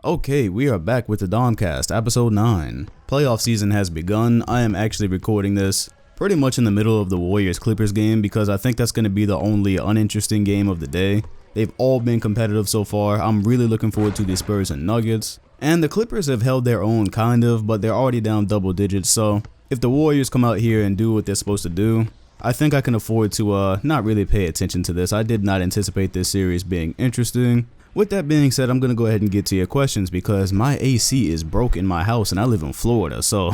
Okay, we are back with the TheDomCast, episode 9. Playoff season has begun. I am actually recording this pretty much in the middle of the Warriors-Clippers game because I think that's going to be the only uninteresting game of the day. They've all been competitive so far. I'm really looking forward to the Spurs and Nuggets. And the Clippers have held their own kind of, but they're already down double digits, so if the Warriors come out here and do what they're supposed to do, I think I can afford to not really pay attention to this. I did not anticipate this series being interesting. With that being said, I'm going to go ahead and get to your questions because my AC is broke in my house and I live in Florida, so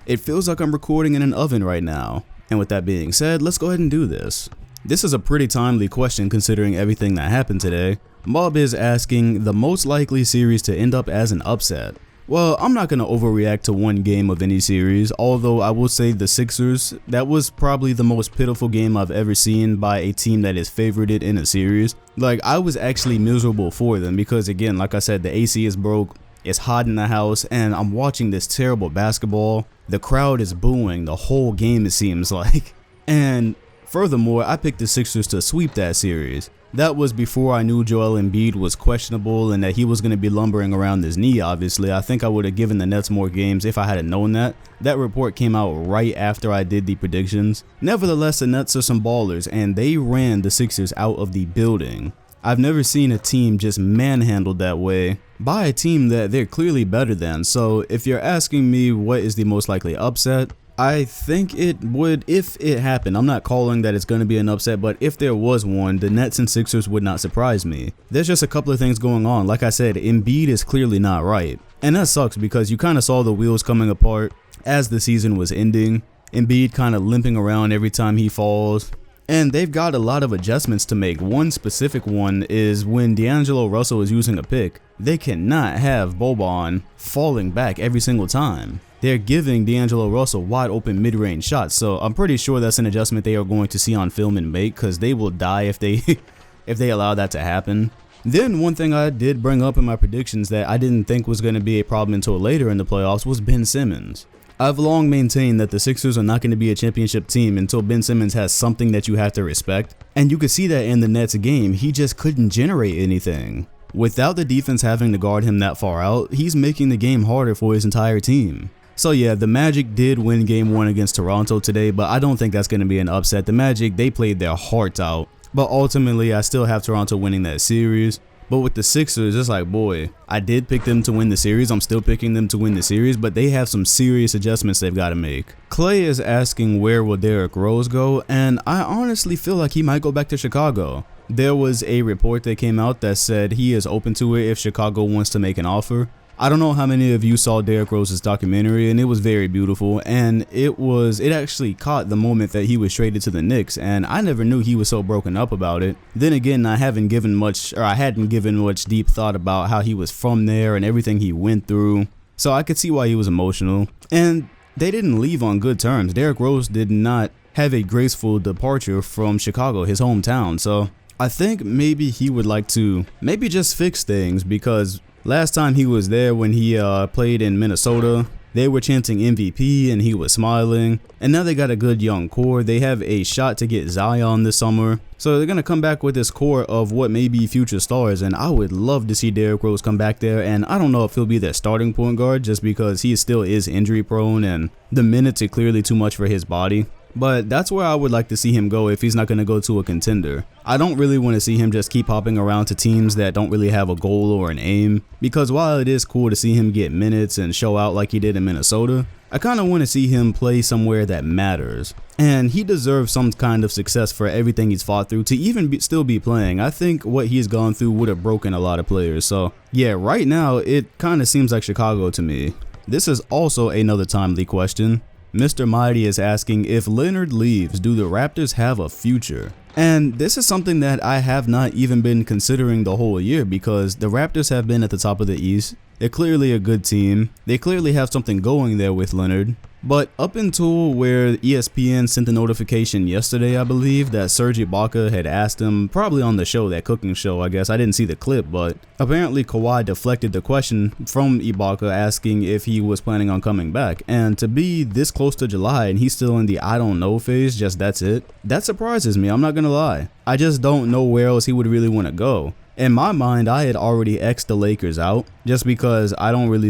it feels like I'm recording in an oven right now. And with that being said, let's go ahead and do this. This is a pretty timely question considering everything that happened today. Mob is asking the most likely series to end up as an upset. Well, I'm not going to overreact to one game of any series, although I will say the Sixers, that was probably the most pitiful game I've ever seen by a team that is favorited in a series. Like, I was actually miserable for them because, again, like I said, the AC is broke, it's hot in the house, and I'm watching this terrible basketball. The crowd is booing the whole game, it seems like. And furthermore, I picked the Sixers to sweep that series. That was before I knew Joel Embiid was questionable and that he was going to be lumbering around his knee, obviously. I think I would have given the Nets more games if I had known that. That report came out right after I did the predictions. Nevertheless, the Nets are some ballers and they ran the Sixers out of the building. I've never seen a team just manhandled that way by a team that they're clearly better than. So if you're asking me what is the most likely upset, I think it would, if it happened. I'm not calling that it's going to be an upset, but if there was one, the Nets and Sixers would not surprise me. There's just a couple of things going on. Like I said, Embiid is clearly not right. And that sucks because you kind of saw the wheels coming apart as the season was ending. Embiid kind of limping around every time he falls. And they've got a lot of adjustments to make. One specific one is when D'Angelo Russell is using a pick, they cannot have Boban falling back every single time. They're giving D'Angelo Russell wide open mid-range shots, so I'm pretty sure that's an adjustment they are going to see on film and make because they will die if they allow that to happen. Then one thing I did bring up in my predictions that I didn't think was going to be a problem until later in the playoffs was Ben Simmons. I've long maintained that the Sixers are not going to be a championship team until Ben Simmons has something that you have to respect, and you could see that in the Nets game. He just couldn't generate anything. Without the defense having to guard him that far out, he's making the game harder for his entire team. So yeah, the Magic did win game 1 against Toronto today, but I don't think that's going to be an upset. The Magic, they played their hearts out, but ultimately I still have Toronto winning that series. But with the Sixers, it's like, boy, I did pick them to win the series. I'm still picking them to win the series, but they have some serious adjustments they've got to make. Klay is asking where will Derrick Rose go, and I honestly feel like he might go back to Chicago. There was a report that came out that said he is open to it if Chicago wants to make an offer. I don't know how many of you saw Derrick Rose's documentary, and it was very beautiful, and it actually caught the moment that he was traded to the Knicks, and I never knew he was so broken up about it. Then again, I hadn't given much deep thought about how he was from there and everything he went through, so I could see why he was emotional. And they didn't leave on good terms. Derrick Rose did not have a graceful departure from Chicago, his hometown, so I think maybe he would like to maybe just fix things because last time he was there when he played in Minnesota, they were chanting MVP and he was smiling. And now they got a good young core. They have a shot to get Zion this summer. So they're going to come back with this core of what may be future stars. And I would love to see Derrick Rose come back there. And I don't know if he'll be their starting point guard just because he still is injury prone and the minutes are clearly too much for his body. But that's where I would like to see him go if he's not going to go to a contender. I don't really want to see him just keep hopping around to teams that don't really have a goal or an aim. Because while it is cool to see him get minutes and show out like he did in Minnesota, I kind of want to see him play somewhere that matters. And he deserves some kind of success for everything he's fought through to even still be playing. I think what he's gone through would have broken a lot of players. So yeah, right now it kind of seems like Chicago to me. This is also another timely question. Mr. Mighty is asking, if Leonard leaves, do the Raptors have a future? And this is something that I have not even been considering the whole year because the Raptors have been at the top of the East. They're clearly a good team. They clearly have something going there with Leonard. But up until where ESPN sent the notification yesterday, I believe, that Serge Ibaka had asked him, probably on the show, that cooking show, I guess. I didn't see the clip, but apparently Kawhi deflected the question from Ibaka asking if he was planning on coming back. And to be this close to July and he's still in the I don't know phase, just that's it, that surprises me, I'm not gonna lie. I just don't know where else he would really want to go. In my mind, I had already X'd the Lakers out just because I don't really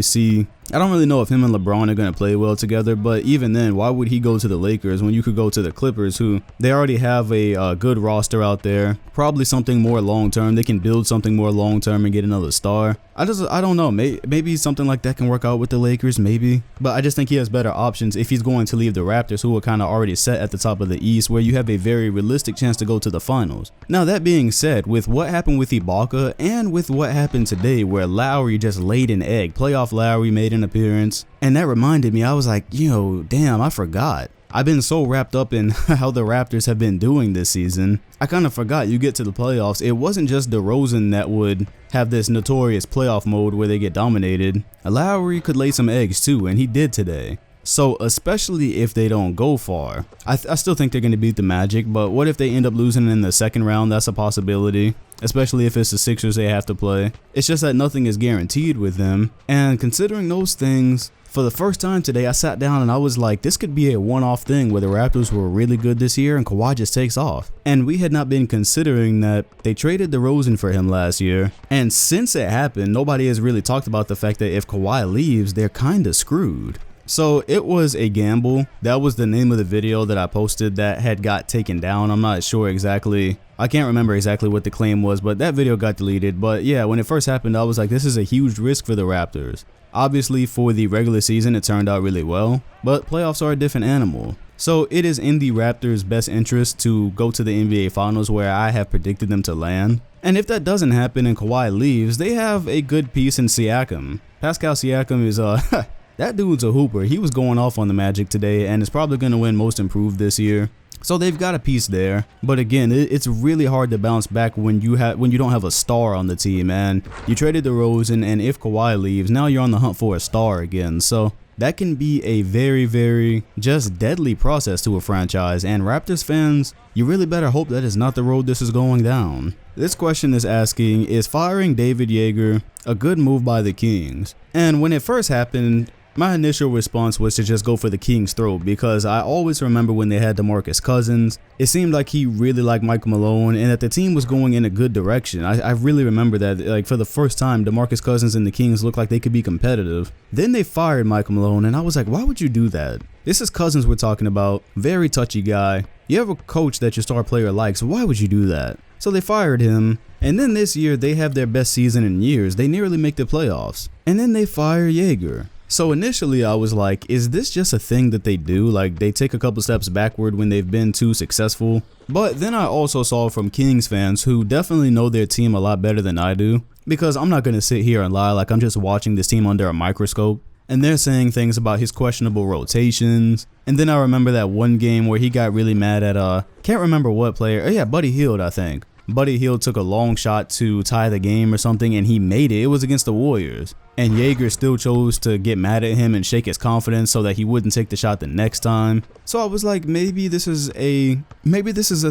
know if him and LeBron are going to play well together, but even then, why would he go to the Lakers when you could go to the Clippers, who they already have a good roster out there, probably something more long-term. They can build something more long-term and get another star. I don't know, maybe something like that can work out with the Lakers, maybe, but I just think he has better options if he's going to leave the Raptors, who are kind of already set at the top of the East, where you have a very realistic chance to go to the finals. Now, that being said, with what happened with Ibaka and with what happened today, where Lowry just laid an egg, playoff Lowry made an appearance, and that reminded me, I was like, yo, damn, I forgot. I've been so wrapped up in how the Raptors have been doing this season. I kind of forgot you get to the playoffs. It wasn't just DeRozan that would have this notorious playoff mode where they get dominated. Lowry could lay some eggs too, and he did today. So especially if they don't go far, I still think they're going to beat the Magic, but what if they end up losing in the second round? That's a possibility, especially if it's the Sixers they have to play. It's just that nothing is guaranteed with them, and considering those things, for the first time today, I sat down and I was like, this could be a one-off thing where the Raptors were really good this year and Kawhi just takes off. And we had not been considering that they traded DeRozan for him last year. And since it happened, nobody has really talked about the fact that if Kawhi leaves, they're kind of screwed. So it was a gamble. That was the name of the video that I posted that had got taken down. I'm not sure exactly. I can't remember exactly what the claim was, but that video got deleted. But yeah, when it first happened, I was like, this is a huge risk for the Raptors. Obviously, for the regular season, it turned out really well, but playoffs are a different animal. So it is in the Raptors' best interest to go to the NBA Finals, where I have predicted them to land. And if that doesn't happen and Kawhi leaves, they have a good piece in Siakam. Pascal Siakam is that dude's a hooper. He was going off on the Magic today and is probably going to win Most Improved this year. So they've got a piece there, but again, it's really hard to bounce back when you don't have a star on the team, and you traded DeRozan, and if Kawhi leaves, now you're on the hunt for a star again. So that can be a very, very just deadly process to a franchise, and Raptors fans, you really better hope that is not the road this is going down. This question is asking, is firing David Yeager a good move by the Kings? And when it first happened, my initial response was to just go for the Kings' throat, because I always remember when they had DeMarcus Cousins, it seemed like he really liked Mike Malone and that the team was going in a good direction. I really remember that, like, for the first time, DeMarcus Cousins and the Kings looked like they could be competitive. Then they fired Mike Malone, and I was like, why would you do that? This is Cousins we're talking about, very touchy guy. You have a coach that your star player likes, why would you do that? So they fired him, and then this year they have their best season in years. They nearly make the playoffs, and then they fire Yeager. So initially I was like, is this just a thing that they do? Like, they take a couple steps backward when they've been too successful? But then I also saw from Kings fans who definitely know their team a lot better than I do, because I'm not going to sit here and lie like I'm just watching this team under a microscope. And they're saying things about his questionable rotations. And then I remember that one game where he got really mad at, can't remember what player. Oh yeah, Buddy Hield, I think. Buddy Hield took a long shot to tie the game or something, and he made it. It was against the Warriors. And Yeager still chose to get mad at him and shake his confidence so that he wouldn't take the shot the next time. So I was like, maybe this is a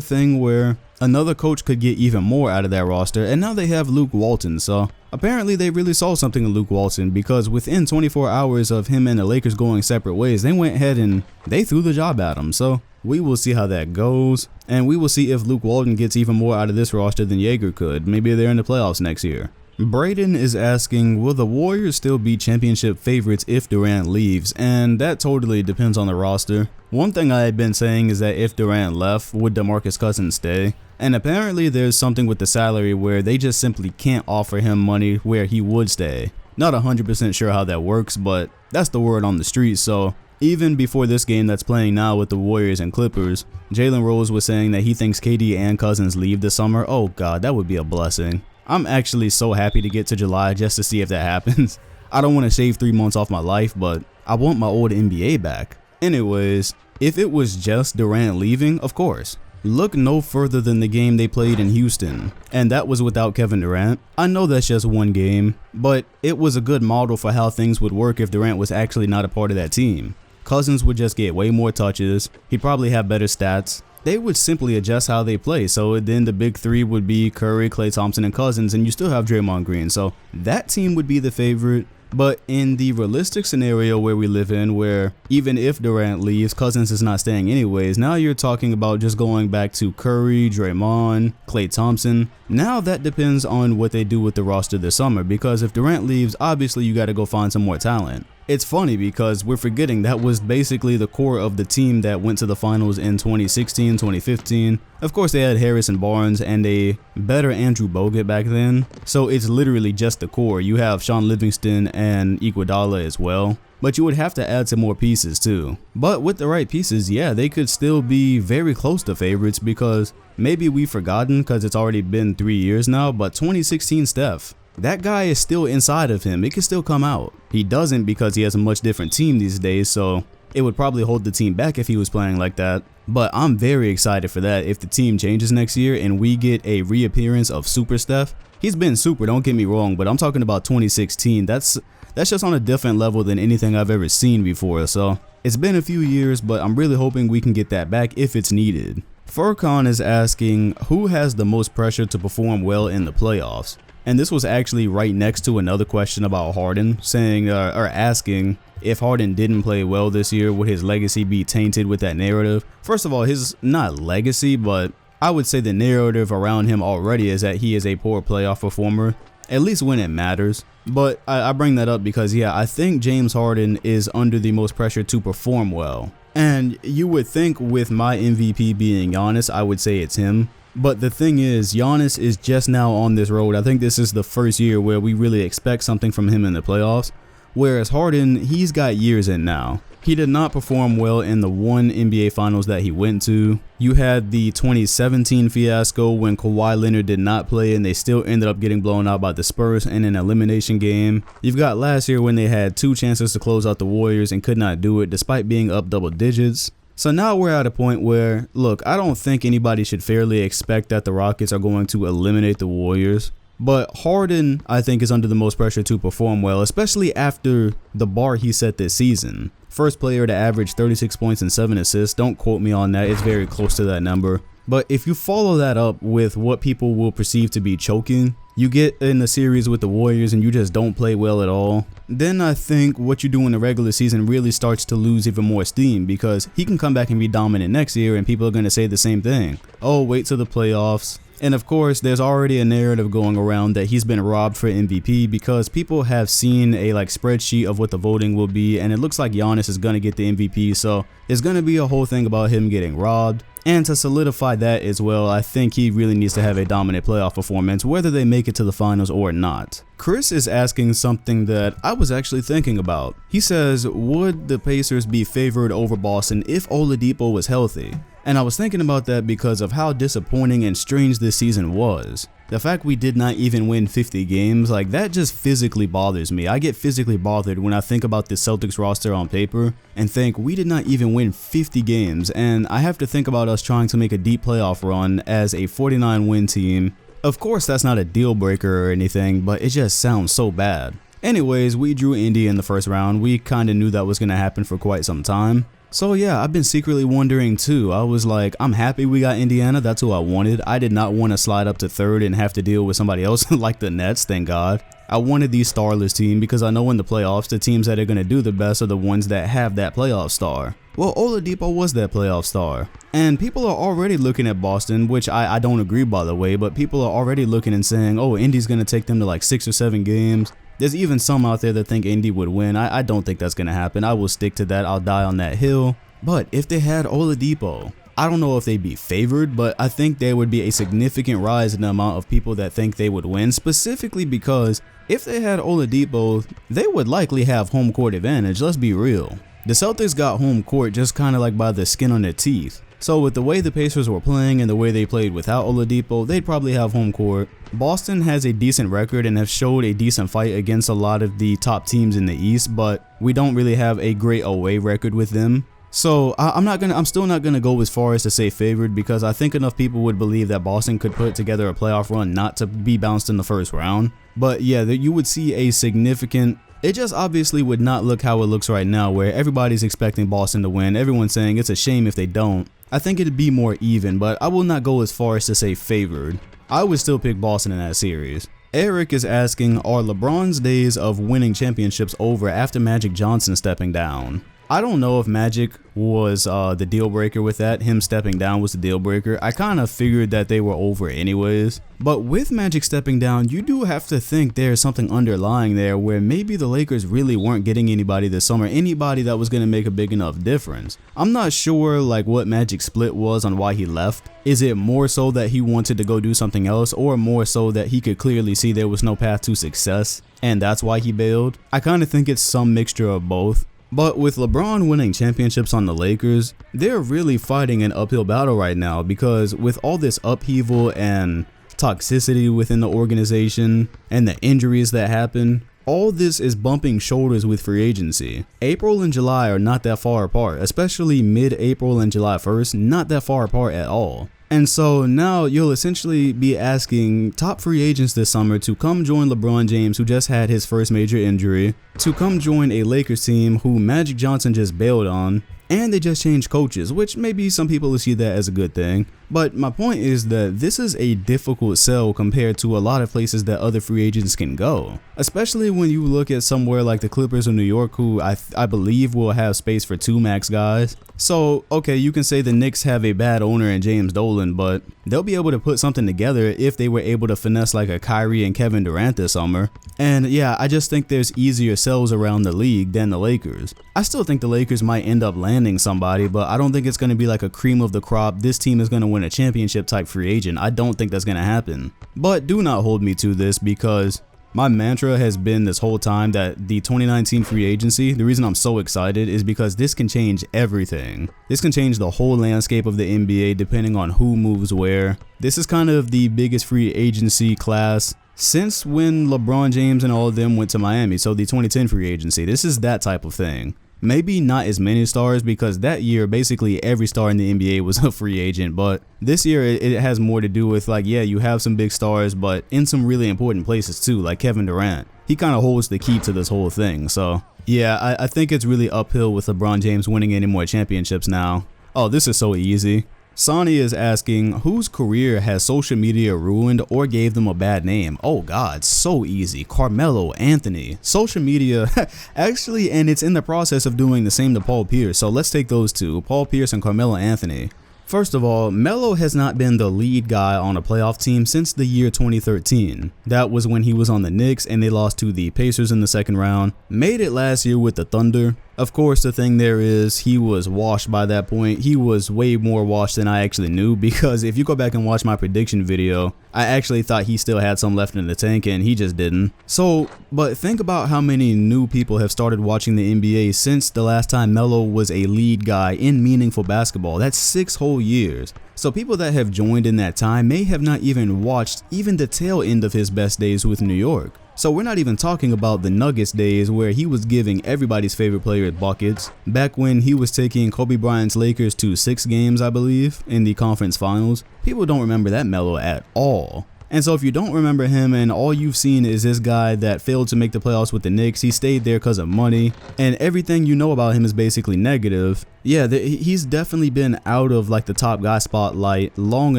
thing where another coach could get even more out of that roster. And now they have Luke Walton. So apparently they really saw something in Luke Walton, because within 24 hours of him and the Lakers going separate ways, they went ahead and they threw the job at him. So we will see how that goes, and we will see if Luke Walton gets even more out of this roster than Yeager could. Maybe they're in the playoffs next year. Braden is asking, will the Warriors still be championship favorites if Durant leaves? And that totally depends on the roster. One thing I had been saying is that if Durant left, would DeMarcus Cousins stay? And apparently there's something with the salary where they just simply can't offer him money where he would stay. Not 100% sure how that works, but that's the word on the street. So even before this game that's playing now with the Warriors and Clippers, Jalen Rose was saying that he thinks KD and Cousins leave this summer. Oh god, that would be a blessing. I'm actually so happy to get to July just to see if that happens. I don't want to shave 3 months off my life, but I want my old NBA back. Anyways, if it was just Durant leaving, of course. Look no further than the game they played in Houston, and that was without Kevin Durant. I know that's just one game, but it was a good model for how things would work if Durant was actually not a part of that team. Cousins would just get way more touches, he'd probably have better stats. They would simply adjust how they play, so then the big three would be Curry, Klay Thompson, and Cousins, and you still have Draymond Green, so that team would be the favorite. But in the realistic scenario where we live in, where even if Durant leaves, Cousins is not staying anyways, now you're talking about just going back to Curry, Draymond, Klay Thompson. Now that depends on what they do with the roster this summer, because if Durant leaves, obviously you got to go find some more talent. It's funny because we're forgetting that was basically the core of the team that went to the finals in 2016, 2015. Of course, they had Harrison Barnes and a better Andrew Bogut back then. So it's literally just the core. You have Sean Livingston and Iguodala as well. But you would have to add some more pieces too. But with the right pieces, yeah, they could still be very close to favorites, because maybe we've forgotten because it's already been 3 years now, but 2016 Steph. That guy is still inside of him. It can still come out. He doesn't because he has a much different team these days, so it would probably hold the team back if he was playing like that. But I'm very excited for that if the team changes next year and we get a reappearance of Super Steph. He's been super, don't get me wrong, but I'm talking about 2016. That's just on a different level than anything I've ever seen before. So it's been a few years, but I'm really hoping we can get that back if it's needed. Furcon is asking who has the most pressure to perform well in the playoffs. And this was actually right next to another question about Harden, saying or asking if Harden didn't play well this year, would his legacy be tainted with that narrative? First of all, his not legacy, but I would say the narrative around him already is that he is a poor playoff performer, at least when it matters. But I bring that up because, yeah, I think James Harden is under the most pressure to perform well. And you would think with my MVP being Giannis, I would say it's him. But the thing is, Giannis is just now on this road. I think this is the first year where we really expect something from him in the playoffs. Whereas Harden, he's got years in now. He did not perform well in the one NBA Finals that he went to. You had the 2017 fiasco when Kawhi Leonard did not play and they still ended up getting blown out by the Spurs in an elimination game. You've got last year when they had 2 chances to close out the Warriors and could not do it despite being up double digits. So now we're at a point where, look, I don't think anybody should fairly expect that the Rockets are going to eliminate the Warriors. But Harden, I think, is under the most pressure to perform well, especially after the bar he set this season. First player to average 36 points and 7 assists. Don't quote me on that. It's very close to that number. But if you follow that up with what people will perceive to be choking, you get in a series with the Warriors and you just don't play well at all, then I think what you do in the regular season really starts to lose even more steam, because he can come back and be dominant next year and people are going to say the same thing. Oh, wait till the playoffs. And of course, there's already a narrative going around that he's been robbed for MVP because people have seen a spreadsheet of what the voting will be, and it looks like Giannis is going to get the MVP, so it's going to be a whole thing about him getting robbed. And to solidify that as well, I think he really needs to have a dominant playoff performance, whether they make it to the finals or not. Chris is asking something that I was actually thinking about. He says, would the Pacers be favored over Boston if Oladipo was healthy? And I was thinking about that because of how disappointing and strange this season was. The fact we did not even win 50 games, that just physically bothers me. I get physically bothered when I think about the Celtics roster on paper and think we did not even win 50 games, and I have to think about us trying to make a deep playoff run as a 49-win team. Of course, that's not a deal breaker or anything, but it just sounds so bad. Anyways, we drew Indy in the first round. We kind of knew that was going to happen for quite some time. So yeah, I've been secretly wondering too. I was like, I'm happy we got Indiana. That's who I wanted. I did not want to slide up to third and have to deal with somebody else like the Nets, thank God. I wanted the starless team because I know in the playoffs, the teams that are going to do the best are the ones that have that playoff star. Well, Oladipo was that playoff star. And people are already looking at Boston, which I don't agree by the way, but people are already looking and saying, oh, Indy's going to take them to 6 or 7 games. There's even some out there that think Indy would win. I don't think that's going to happen. I will stick to that. I'll die on that hill. But if they had Oladipo, I don't know if they'd be favored, but I think there would be a significant rise in the amount of people that think they would win, specifically because if they had Oladipo, they would likely have home court advantage. Let's be real. The Celtics got home court just kind of by the skin on their teeth. So with the way the Pacers were playing and the way they played without Oladipo, they'd probably have home court. Boston has a decent record and have showed a decent fight against a lot of the top teams in the East, but we don't really have a great away record with them. So I'm still not gonna go as far as to say favored, because I think enough people would believe that Boston could put together a playoff run not to be bounced in the first round. But yeah, you would see a significant. It just obviously would not look how it looks right now, where everybody's expecting Boston to win. Everyone's saying it's a shame if they don't. I think it'd be more even, but I will not go as far as to say favored. I would still pick Boston in that series. Eric is asking, are LeBron's days of winning championships over after Magic Johnson stepping down? I don't know if Magic was the deal breaker with that. Him stepping down was the deal breaker. I kind of figured that they were over anyways. But with Magic stepping down, you do have to think there's something underlying there where maybe the Lakers really weren't getting anybody this summer, anybody that was going to make a big enough difference. I'm not sure like what Magic's split was on why he left. Is it more so that he wanted to go do something else, or more so that he could clearly see there was no path to success and that's why he bailed? I kind of think it's some mixture of both. But with LeBron winning championships on the Lakers, they're really fighting an uphill battle right now, because with all this upheaval and toxicity within the organization and the injuries that happen, all this is bumping shoulders with free agency. April and July are not that far apart, especially mid-April and July 1st, not that far apart at all. And so now you'll essentially be asking top free agents this summer to come join LeBron James, who just had his first major injury, to come join a Lakers team who Magic Johnson just bailed on, and they just changed coaches, which maybe some people will see that as a good thing. But my point is that this is a difficult sell compared to a lot of places that other free agents can go, especially when you look at somewhere like the Clippers of New York, who I believe will have space for 2 max guys. So, okay, you can say the Knicks have a bad owner in James Dolan, but they'll be able to put something together if they were able to finesse like a Kyrie and Kevin Durant this summer. And yeah, I just think there's easier sells around the league than the Lakers. I still think the Lakers might end up landing somebody, but I don't think it's going to be like a cream of the crop, this team is going to win a championship type free agent. I don't think that's going to happen. But do not hold me to this, because my mantra has been this whole time that the 2019 free agency, the reason I'm so excited is because this can change everything. This can change the whole landscape of the NBA depending on who moves where. This is kind of the biggest free agency class since when LeBron James and all of them went to Miami, so the 2010 free agency. This is that type of thing. Maybe not as many stars, because that year basically every star in the NBA was a free agent, but this year it has more to do with like, yeah, you have some big stars, but in some really important places too, like Kevin Durant. He kind of holds the key to this whole thing. So yeah, I think it's really uphill with LeBron James winning any more championships now. Oh, this is so easy. Sonny is asking, whose career has social media ruined or gave them a bad name? Oh God, so easy. Carmelo Anthony. Social media, actually, and it's in the process of doing the same to Paul Pierce. So let's take those two, Paul Pierce and Carmelo Anthony. First of all, Melo has not been the lead guy on a playoff team since the year 2013. That was when he was on the Knicks and they lost to the Pacers in the second round. Made it last year with the Thunder. Of course, the thing there is he was washed by that point. He was way more washed than I actually knew, because if you go back and watch my prediction video, I actually thought he still had some left in the tank and he just didn't. So, but think about how many new people have started watching the NBA since the last time Melo was a lead guy in meaningful basketball. That's 6 whole years. So people that have joined in that time may have not even watched even the tail end of his best days with New York. So we're not even talking about the Nuggets days where he was giving everybody's favorite player buckets, back when he was taking Kobe Bryant's Lakers to 6 games, I believe, in the conference finals. People don't remember that Melo at all. And so if you don't remember him and all you've seen is this guy that failed to make the playoffs with the Knicks, he stayed there because of money, and everything you know about him is basically negative, yeah, he's definitely been out of like the top guy spotlight long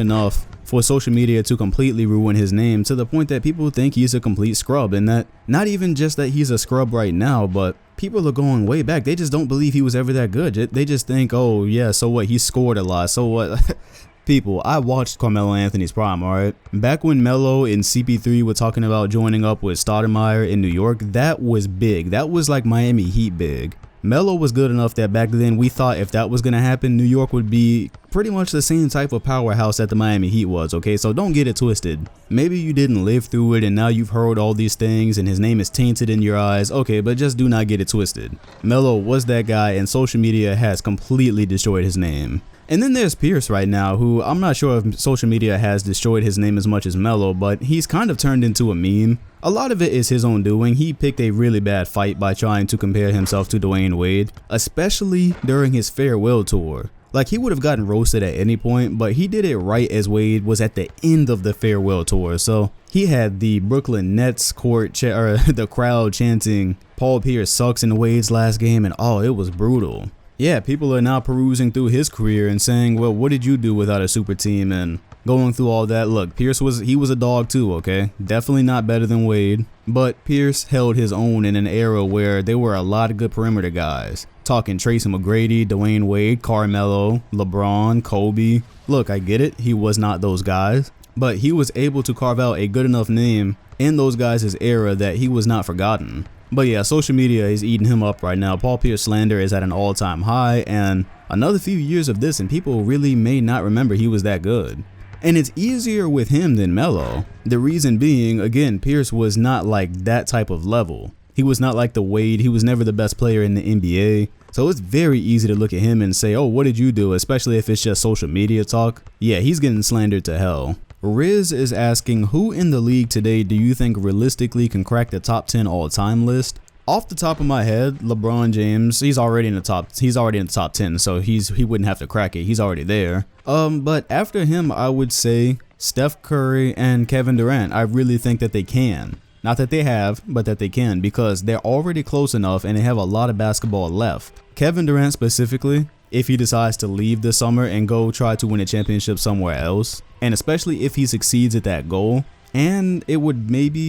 enough for social media to completely ruin his name, to the point that people think he's a complete scrub, and that not even just that he's a scrub right now, but people are going way back. They just don't believe he was ever that good. They just think, oh yeah, so what, he scored a lot, so what? People, I watched Carmelo Anthony's prime, alright? Back when Melo and CP3 were talking about joining up with Stoudemire in New York, that was big. That was like Miami Heat big. Melo was good enough that back then we thought if that was going to happen, New York would be pretty much the same type of powerhouse that the Miami Heat was, okay? So don't get it twisted. Maybe you didn't live through it and now you've heard all these things and his name is tainted in your eyes, okay, but just do not get it twisted. Melo was that guy and social media has completely destroyed his name. And then there's Pierce right now, who I'm not sure if social media has destroyed his name as much as Melo, but he's kind of turned into a meme. A lot of it is his own doing. He picked a really bad fight by trying to compare himself to Dwayne Wade, especially during his farewell tour. Like, he would have gotten roasted at any point, but he did it right as Wade was at the end of the farewell tour. So he had the Brooklyn Nets the crowd chanting, "Paul Pierce sucks" in Wade's last game, and oh, it was brutal. Yeah, people are now perusing through his career and saying, well, what did you do without a super team? And Going through all that, look, Pierce was a dog too, okay? Definitely not better than Wade, but Pierce held his own in an era where there were a lot of good perimeter guys. Talking Tracy McGrady, Dwayne Wade, Carmelo, LeBron, Kobe. Look, I get it, he was not those guys, but he was able to carve out a good enough name in those guys' era that he was not forgotten. But yeah, social media is eating him up right now. Paul Pierce slander is at an all-time high, and another few years of this and people really may not remember he was that good. And it's easier with him than Melo. The reason being, again, Pierce was not like that type of level. He was not like the Wade. He was never the best player in the NBA. So it's very easy to look at him and say, oh, what did you do? Especially if it's just social media talk. Yeah, he's getting slandered to hell. Riz is asking, who in the league today do you think realistically can crack the top 10 all-time list? Off the top of my head, LeBron James, he's already in the top 10, so he wouldn't have to crack it. He's already there. But after him, I would say Steph Curry and Kevin Durant. I really think that they can. Not that they have, but that they can, because they're already close enough and they have a lot of basketball left. Kevin Durant specifically, if he decides to leave this summer and go try to win a championship somewhere else, and especially if he succeeds at that goal, and it would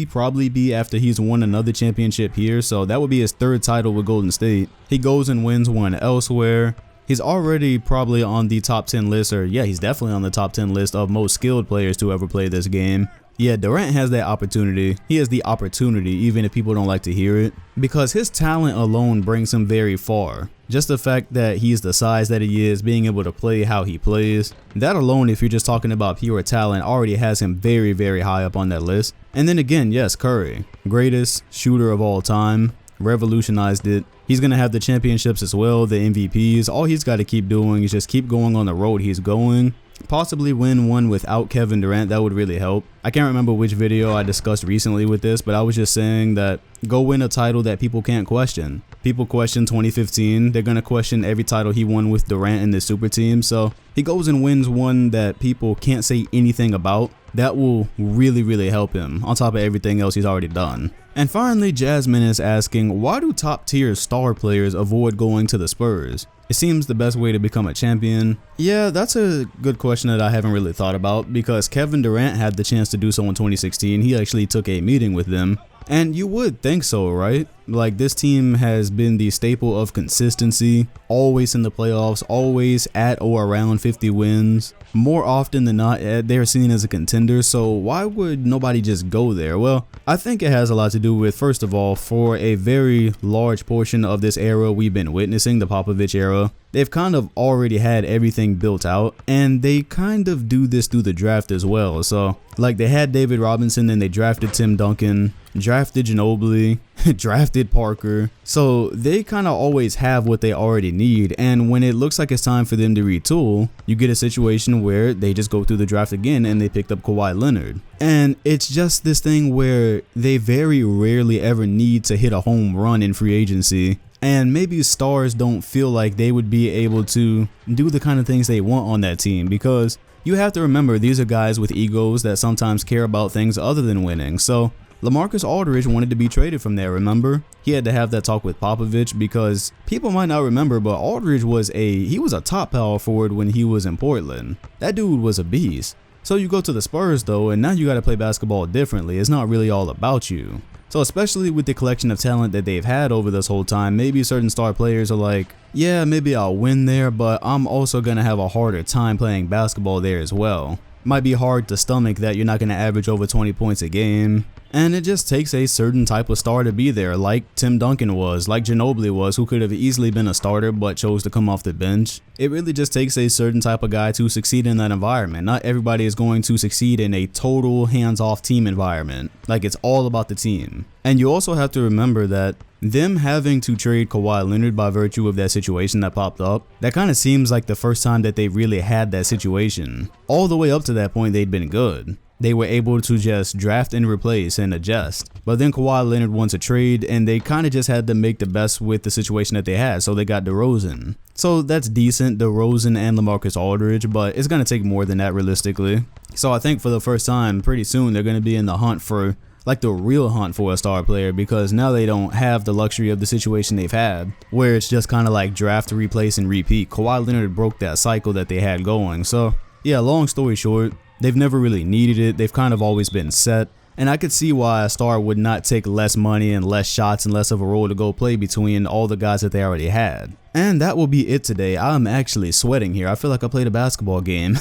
probably be after he's won another championship here, so that would be his third title with Golden State. He goes and wins one elsewhere. He's already probably on the top 10 list, or yeah, he's definitely on the top 10 list of most skilled players to ever play this game. Yeah, Durant has that opportunity. He has the opportunity, even if people don't like to hear it, because his talent alone brings him very far. Just the fact that he's the size that he is, being able to play how he plays, that alone, if you're just talking about pure talent, already has him very, very high up on that list. And then again, yes, Curry, greatest shooter of all time, revolutionized it. He's going to have the championships as well, the MVPs. All he's got to keep doing is just keep going on the road he's going. Possibly win one without Kevin Durant, that would really help. I can't remember which video I discussed recently with this, but I was just saying that go win a title that people can't question. People question 2015, they're going to question every title he won with Durant and the super team, so he goes and wins one that people can't say anything about. That will really, really help him, on top of everything else he's already done. And finally, Jasmine is asking, why do top tier star players avoid going to the Spurs? It seems the best way to become a champion. Yeah, that's a good question that I haven't really thought about, because Kevin Durant had the chance to do so in 2016. He actually took a meeting with them. And you would think so, right? Like, this team has been the staple of consistency, always in the playoffs, always at or around 50 wins. More often than not, they're seen as a contender, so why would nobody just go there? Well, I think it has a lot to do with, first of all, for a very large portion of this era we've been witnessing, the Popovich era, they've kind of already had everything built out, and they kind of do this through the draft as well. So, like, they had David Robinson, then they drafted Tim Duncan, drafted Ginobili, drafted Parker. So they kind of always have what they already need, and when it looks like it's time for them to retool, you get a situation where they just go through the draft again and they picked up Kawhi Leonard. And it's just this thing where they very rarely ever need to hit a home run in free agency. And maybe stars don't feel like they would be able to do the kind of things they want on that team, because you have to remember these are guys with egos that sometimes care about things other than winning. So LaMarcus Aldridge wanted to be traded from there, remember? He had to have that talk with Popovich, because people might not remember, but Aldridge was a top power forward when he was in Portland. That dude was a beast. So you go to the Spurs though, and now you got to play basketball differently. It's not really all about you. So especially with the collection of talent that they've had over this whole time, maybe certain star players are like, yeah, maybe I'll win there, but I'm also going to have a harder time playing basketball there as well. Might be hard to stomach that you're not going to average over 20 points a game. And it just takes a certain type of star to be there, like Tim Duncan was, like Ginobili was, who could have easily been a starter but chose to come off the bench. It really just takes a certain type of guy to succeed in that environment. Not everybody is going to succeed in a total hands-off team environment. Like, it's all about the team. And you also have to remember that them having to trade Kawhi Leonard by virtue of that situation that popped up, that kind of seems like the first time that they really had that situation. All the way up to that point, they'd been good. They were able to just draft and replace and adjust. But then Kawhi Leonard wants a trade, and they kind of just had to make the best with the situation that they had, so they got DeRozan. So that's decent, DeRozan and LaMarcus Aldridge, but it's going to take more than that realistically. So I think for the first time, pretty soon, they're going to be in the hunt for, like, the real hunt for a star player, because now they don't have the luxury of the situation they've had, where it's just kind of like draft, replace, and repeat. Kawhi Leonard broke that cycle that they had going. So yeah, long story short, They've never really needed it, they've kind of always been set, and I could see why a star would not take less money and less shots and less of a role to go play between all the guys that they already had. And that will be it today. I'm actually sweating here. I feel like I played a basketball game.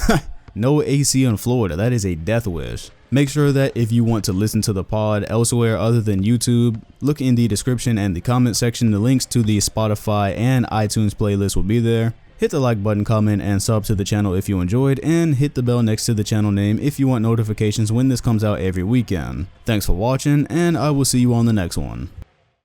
No AC in Florida, that is a death wish. Make sure that if you want to listen to the pod elsewhere other than YouTube, look in the description and the comment section. The links to the Spotify and iTunes playlist will be there. Hit the like button, comment, and sub to the channel if you enjoyed, and hit the bell next to the channel name if you want notifications when this comes out every weekend. Thanks for watching, and I will see you on the next one.